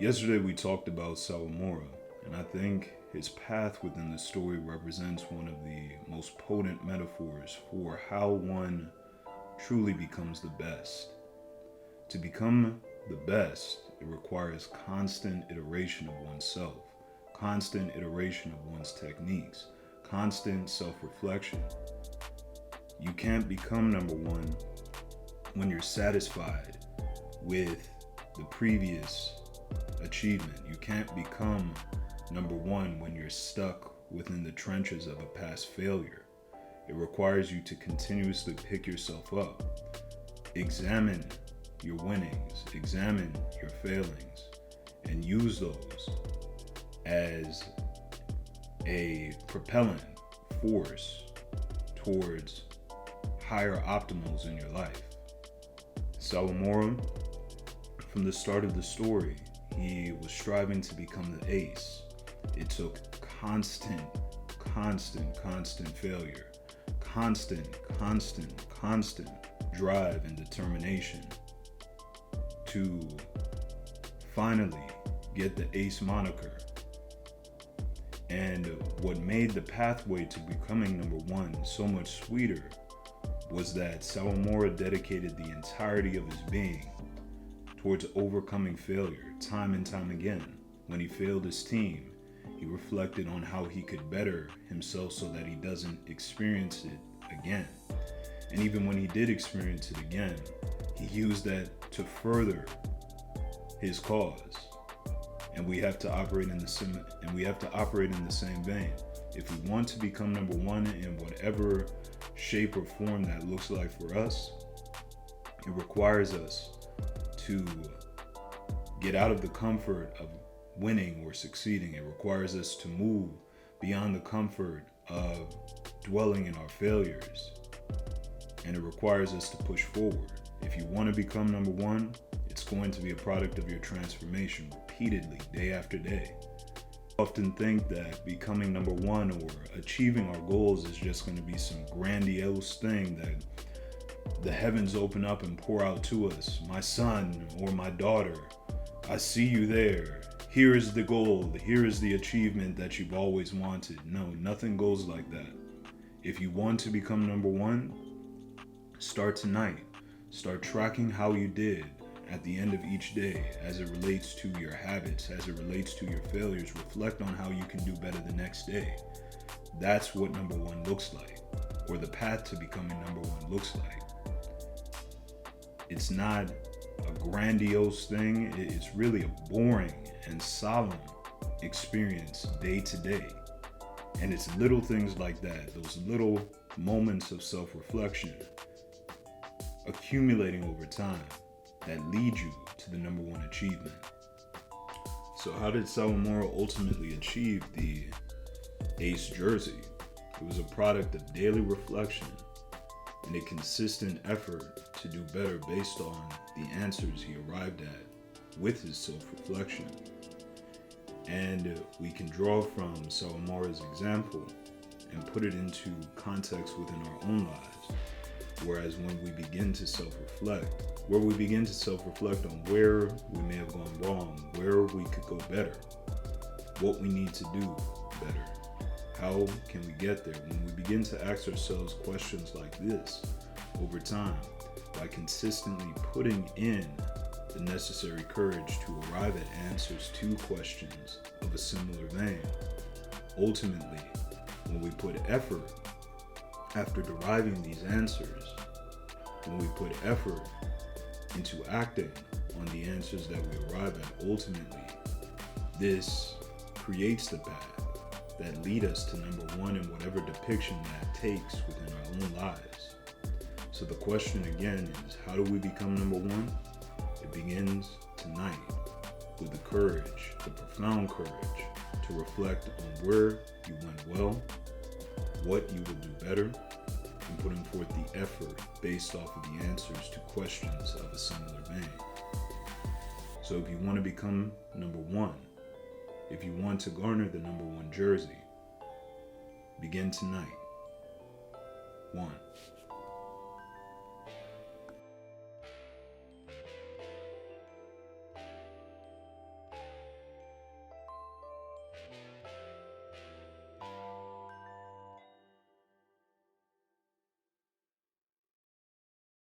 Yesterday we talked about Sawamura, and I think his path within the story represents one of the most potent metaphors for how one truly becomes the best. To become the best, it requires constant iteration of oneself, constant iteration of one's techniques, constant self-reflection. You can't become number one when you're satisfied with the previous achievement. You can't become number one when you're stuck within the trenches of a past failure. It requires you to continuously pick yourself up, examine your winnings, examine your failings, and use those as a propellant force towards higher optimals in your life. Sawamura, from the start of the story, he was striving to become the ace. It took constant failure, constant drive and determination to finally get the ace moniker. And what made the pathway to becoming number one so much sweeter was that Sawamura dedicated the entirety of his being towards overcoming failure time and time again. When he failed his team, he reflected on how he could better himself so that he doesn't experience it again. And even when he did experience it again, he used that to further his cause. And we have to operate in the same vein. If we want to become number one in whatever shape or form that looks like for us, it requires us to get out of the comfort of winning or succeeding. It requires us to move beyond the comfort of dwelling in our failures. And it requires us to push forward. If you want to become number one, it's going to be a product of your transformation repeatedly, day after day. I often think that becoming number one or achieving our goals is just going to be some grandiose thing that the heavens open up and pour out to us. My son or my daughter, I see you there. Here is the goal. Here is the achievement that you've always wanted. No, nothing goes like that. If you want to become number one, start tonight. Start tracking how you did at the end of each day as it relates to your habits, as it relates to your failures. Reflect on how you can do better the next day. That's what number one looks like, or the path to becoming number one looks like. It's not a grandiose thing. It's really a boring and solemn experience day to day. And it's little things like that, those little moments of self-reflection accumulating over time that lead you to the number one achievement. So how did Sawamura ultimately achieve the ace jersey? It was a product of daily reflection and a consistent effort to do better based on the answers he arrived at with his self-reflection. And we can draw from Sawamura's example and put it into context within our own lives. Whereas when we begin to self-reflect, on where we may have gone wrong, where we could go better, what we need to do better, how can we get there? When we begin to ask ourselves questions like this over time, by consistently putting in the necessary courage to arrive at answers to questions of a similar vein, ultimately, when we put effort after deriving these answers, when we put effort into acting on the answers that we arrive at, ultimately, this creates the path that lead us to number one in whatever depiction that takes within our own lives. So the question again is, how do we become number one? It begins tonight with the courage, the profound courage, to reflect on where you went well, what you will do better, and putting forth the effort based off of the answers to questions of a similar vein. So if you want to become number one, if you want to garner the number one jersey, begin tonight. 1.